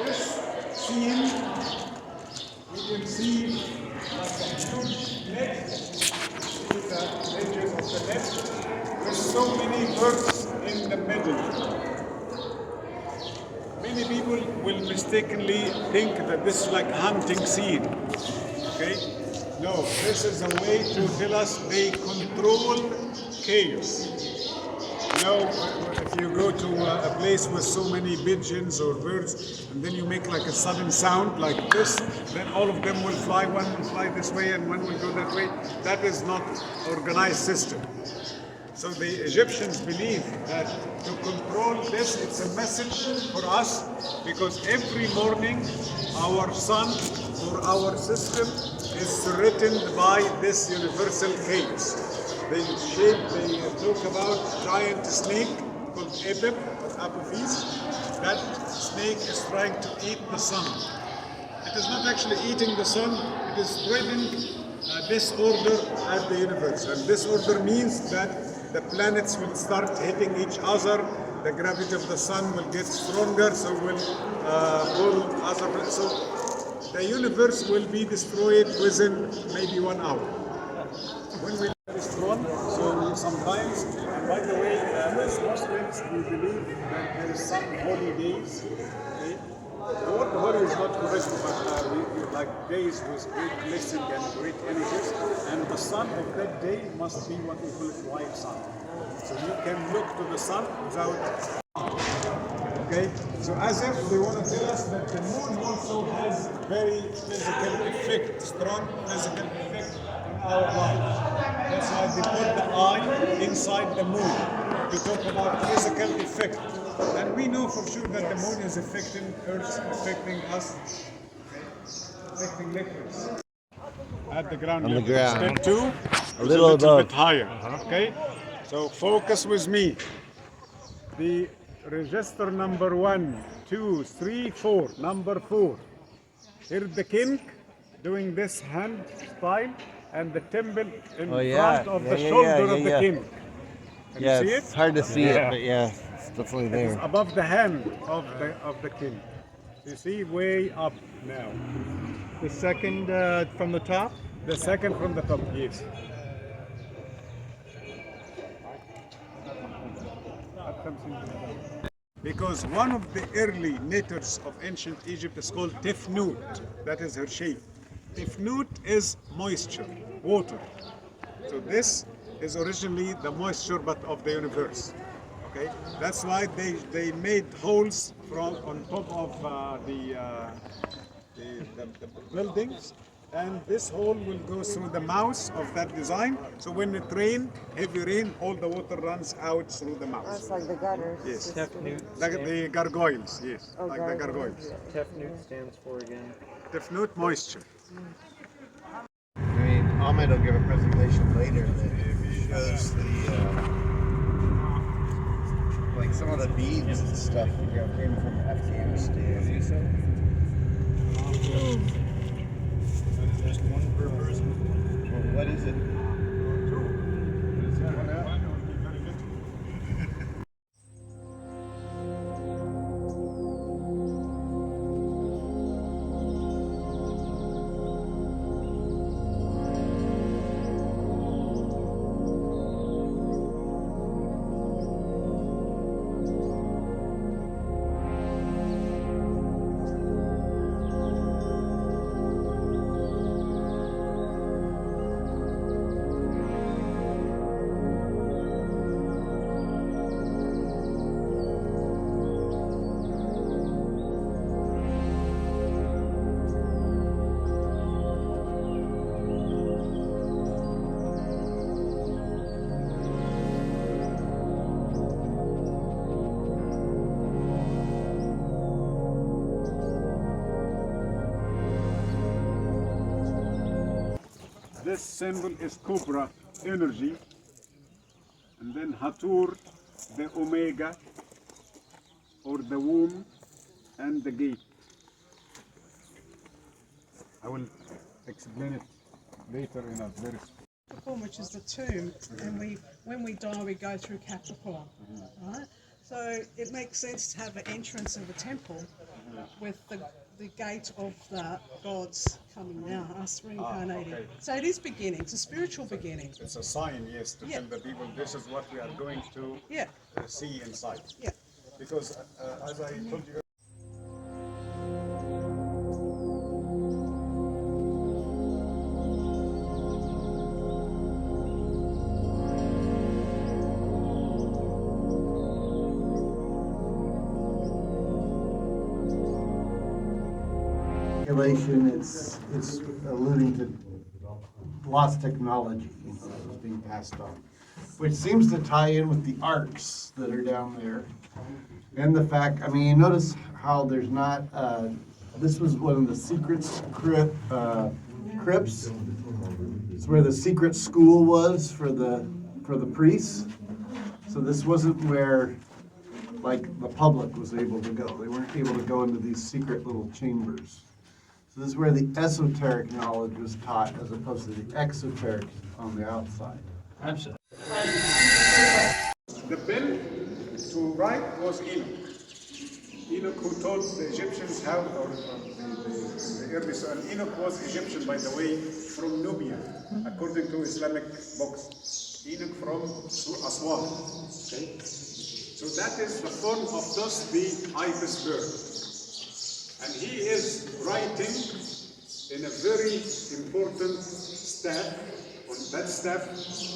This scene, you can see like a huge net, see the edges of the net, with so many birds in the middle. Many people will mistakenly think that this is like a hunting scene. Okay? No, this is a way to tell us they control chaos. You know, if you go to a place with so many pigeons or birds, and then you make like a sudden sound like this, then all of them will fly. One will fly this way and one will go that way. That is not organized system. So the Egyptians believe that to control this, it's a message for us, because every morning our sun or our system is threatened by this universal chaos. They talk about giant snake called Ebeb or Apophis. That snake is trying to eat the sun. It is not actually eating the sun, it is spreading disorder at the universe. And disorder means that the planets will start hitting each other, the gravity of the sun will get stronger, so will pull other planets. So the universe will be destroyed within maybe 1 hour. When we strong, so sometimes, and by the way, as Muslims, we believe that there is some holy days. Okay? The word holy is not correct, but we like days with great blessing and great energies, and the sun of that day must be what we call it white sun. So you can look to the sun without. Okay, so as if they want to tell us that the moon also has very physical effect, strong physical effect in our lives. That's why they put the eye inside the moon to talk about physical effect. And we know for sure that the moon is affecting Earth, affecting us, affecting liquids. At the ground On the level. ground. Step 2, A little above. bit higher. Okay, so focus with me. The register number 1, 2, 3, 4. Number 4. Here's the king doing this hand style, and the temple in front of the shoulder of the king. Can you see it? It's hard to see it, but yeah, it's definitely It there. is above the hand of the king. You see, way up now. The second from the top? The second from the top, yes. Because one of the early knitters of ancient Egypt is called Tefnut. That is her shape. Tefnut is moisture, water. So this is originally the moisture but of the universe. Okay, that's why they made holes from on top of the buildings, and this hole will go through the mouth of that design. So when it rains, heavy rain, all the water runs out through the mouth. That's like the gutters. Yes. Tefnut. Like the gargoyles, yes, Oh, like the gargoyles. Tefnut stands for again. Tefnut, moisture. I mean, Ahmed will give a presentation later that shows the like some of the beads and stuff that came from Afghanistan. Just one per person. Well, what is it? This symbol is Cobra, energy, and then Hathor, the Omega, or the womb, and the gate. I will explain it later in a very Capricorn, which is the tomb, and when we die we go through Capricorn, right? So it makes sense to have an entrance of a temple the gate of the gods coming now, us reincarnating. okay. So it is beginning. It's a spiritual beginning. It's a sign, yes, to Yeah. tell the people this is what we are going to Yeah. see inside. Yeah. Because as I told you, it's alluding to lost technology, you know, that was being passed on, which seems to tie in with the arcs that are down there, and the fact, I mean, you notice how there's not. This was one of the secret crypts. It's where the secret school was for the priests. So this wasn't where, like, the public was able to go. They weren't able to go into these secret little chambers. So this is where the esoteric knowledge was taught as opposed to the exoteric on the outside. Absolutely. the pen to write was Enoch. Enoch who taught the Egyptians how, or the early, and Enoch was Egyptian, by the way, from Nubia, according to Islamic books. Enoch from Aswan. Okay? So that is the form of thus the ibis bird. And he is writing in a very important staff. On that staff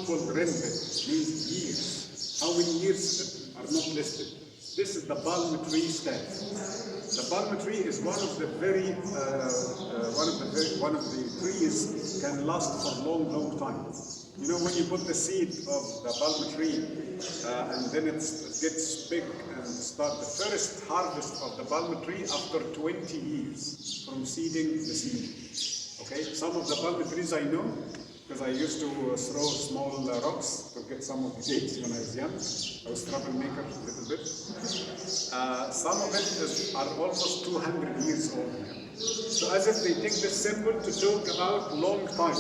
called Renbet, means years. How many years are not listed? This is the palm tree staff. The palm tree is one of the one of the trees can last for long time. You know, when you put the seed of the palm tree and then it gets big and start the first harvest of the palm tree after 20 years from seeding the seed. Okay, some of the palm trees I know, because I used to throw small rocks to get some of the dates when I was young. I was troublemaker a little bit. Some of it are almost 200 years old now. So as if they take this symbol to talk about long time.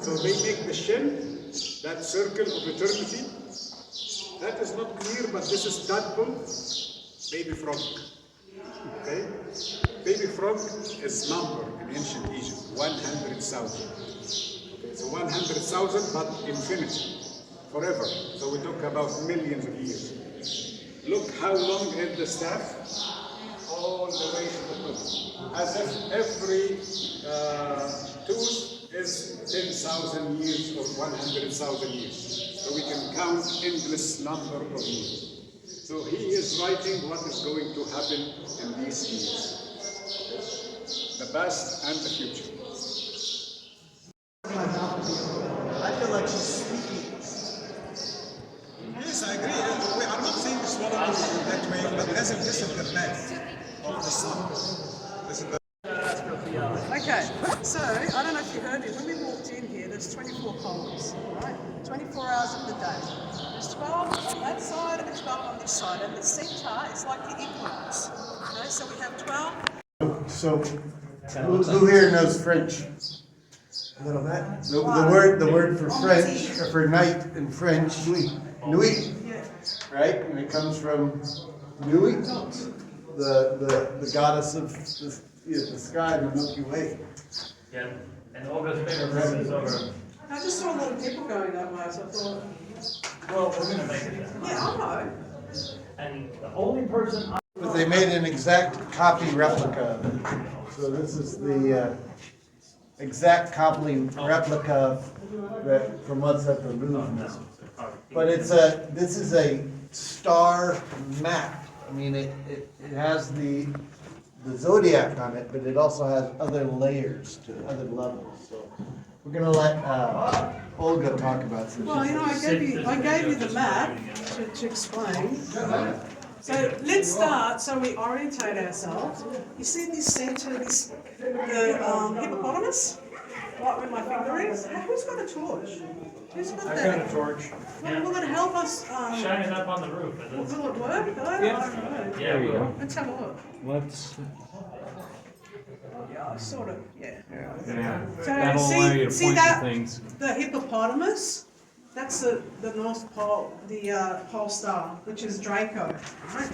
So they make the shell, that circle of eternity. That is not clear, but this is tadpole, baby frog. Okay? Baby frog is numbered in ancient Egypt, 100,000. Okay, so 100,000, but infinity, forever. So we talk about millions of years. Look how long is the staff, all the way to the tooth. As if every tooth is 10,000 years or 100,000 years. So we can count endless number of years. So he is writing what is going to happen in these years. The past and the future. I feel like she's speaking. Yes, I agree. We are not saying astrology that way, but this is the path of the sun. This is the Okay, so I don't know if you heard it. When we walked in here, there's 24 columns, right? 24 hours of the day. There's 12 on that side and 12 on this side, and the center is like the equinox. Okay, so we have 12. So, who here knows French? A little bit. The word for French, or for night in French, nuit, Yeah. right? And it comes from Nuit, the goddess of the sky, the Milky Way. Yeah, and Olga's favorite room is over. I just saw a lot of people going that way, so I thought, Well, we're gonna make it there. yeah, I know. And the only person But they made an exact copy replica of it. So this is the exact copy replica that from what's at the Louvre. But this is a star map. I mean, it has the zodiac on it, but it also has other layers to it, other levels. So we're gonna let Olga talk about some. Well, you know, I gave you the map to explain. So let's start, so we orientate ourselves. You see this center, the hippopotamus? Right where my finger is? Who's got a torch? Who's got that? I got a torch. Will it help us, shine it up on the roof. will it work? I don't know. Yeah, we go. Let's have a look. Let's. Yeah, sort of, yeah. Yeah. So That'll allow you to see point that, to things. the hippopotamus, that's the North Pole, the pole star, which is Draco, right?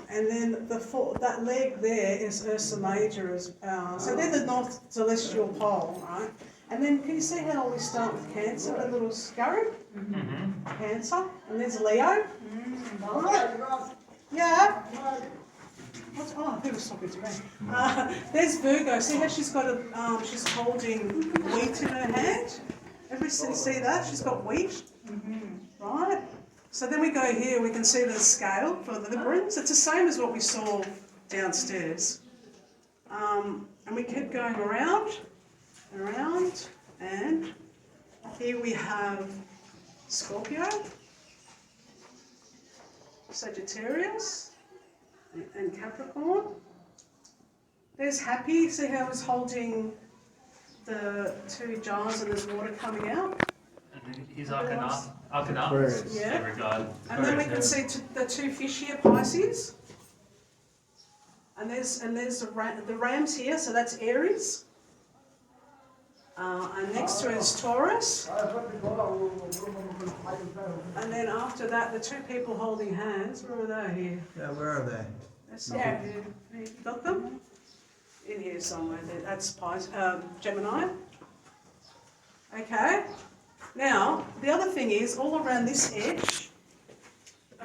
And then that leg there is Ursa Major, so they're the North Celestial Pole, right? And then can you see how we start with Cancer, that little scarab? Cancer, and there's Leo. Right? Yeah. Oh, who was talking to me? There's Virgo. See how she's got she's holding wheat in her hand? Everybody see that? She's got wheat. Right? So then we go here, we can see the scale for the Librans. It's the same as what we saw downstairs. And we keep going around, and here we have Scorpio, Sagittarius, and Capricorn. There's Happy, see how he's holding the 2 jars and there's water coming out? And then he's Alcana. Aquarius. Yeah. Favorite god. And then we can see the 2 fish here, Pisces. And there's the rams here, so that's Aries. And next to it is Taurus. And then after that, the 2 people holding hands, where are they here? Yeah, where are they? That's you got them? In here somewhere. That's Gemini. Okay. Now, the other thing is, all around this edge,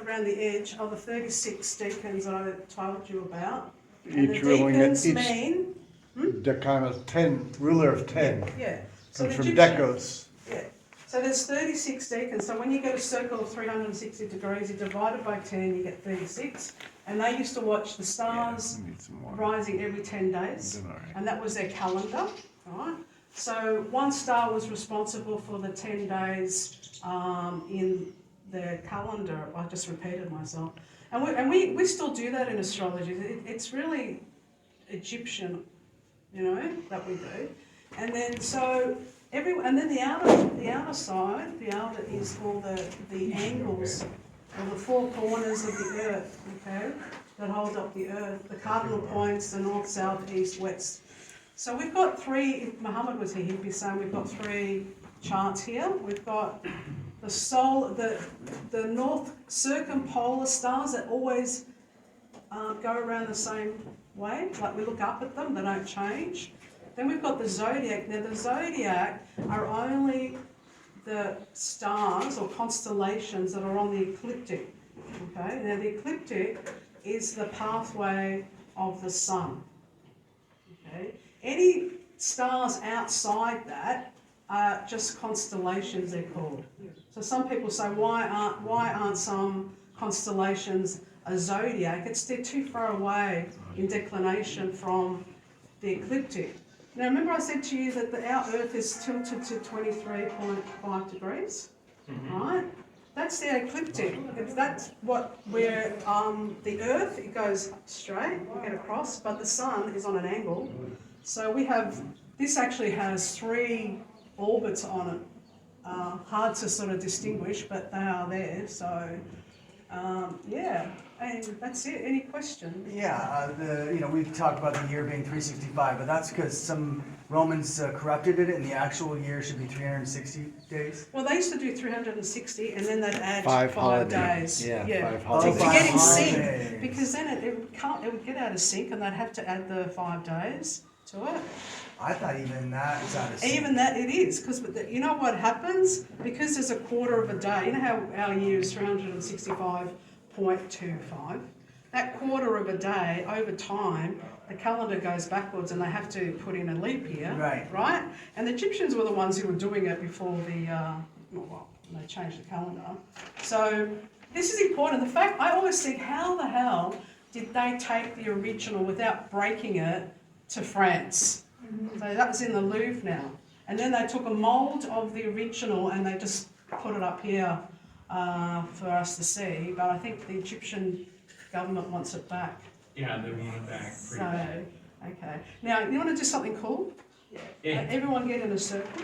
around the edge are the 36 deacons that I told you about. And Each the ruling deacons each mean, decana 10, ruler of 10. yeah. So And the from Egyptian- decos. Yeah. So there's 36 deacons. So when you get a circle of 360 degrees, you divide it by 10, you get 36. And they used to watch the stars rising every 10 days. And that was their calendar, right? So one star was responsible for the 10 days in their calendar. I just repeated myself. And we still do that in astrology. It's really Egyptian, that we do. And then the outer side, the outer is all the angles or the 4 corners of the earth, okay, that hold up the earth, the cardinal points, the north, south, east, west. So we've got 3, if Mohamed was here, he'd be saying we've got 3 charts here. We've got the north circumpolar stars that always go around the same way, like we look up at them, they don't change. Then we've got the zodiac. Now the zodiac are only the stars or constellations that are on the ecliptic. Okay. Now the ecliptic is the pathway of the sun. Okay. Any stars outside that are just constellations, they're called. So some people say, why aren't some constellations a zodiac? They're too far away in declination from the ecliptic. Now remember I said to you that our Earth is tilted to 23.5 degrees, right? That's the ecliptic. That's where the Earth, it goes straight, we get across, but the Sun is on an angle. So this actually has 3 orbits on it. Hard to sort of distinguish, but they are there. So, and that's it. Any questions? Yeah, we've talked about the year being 365, but that's because some Romans corrupted it, and the actual year should be 360 days. Well, they used to do 360, and then they'd add 5 5 holidays. days. Yeah, 5 To holidays. get in sync, holidays. because then it would get out of sync, and they'd have to add the 5 days to it. I thought even that is out of sync. Even that it is, because you know what happens? Because there's a quarter of a day, you know how our year is 365.25? That quarter of a day, over time, the calendar goes backwards and they have to put in a leap year. Right? And the Egyptians were the ones who were doing it before they changed the calendar. So this is important. The fact, I always think, how the hell did they take the original without breaking it to France? So that was in the Louvre now. And then they took a mould of the original and they just put it up here for us to see. But I think the Egyptian government wants it back. Yeah, they want it back. So, okay. Now, you want to do something cool? Yeah. Everyone get in a circle.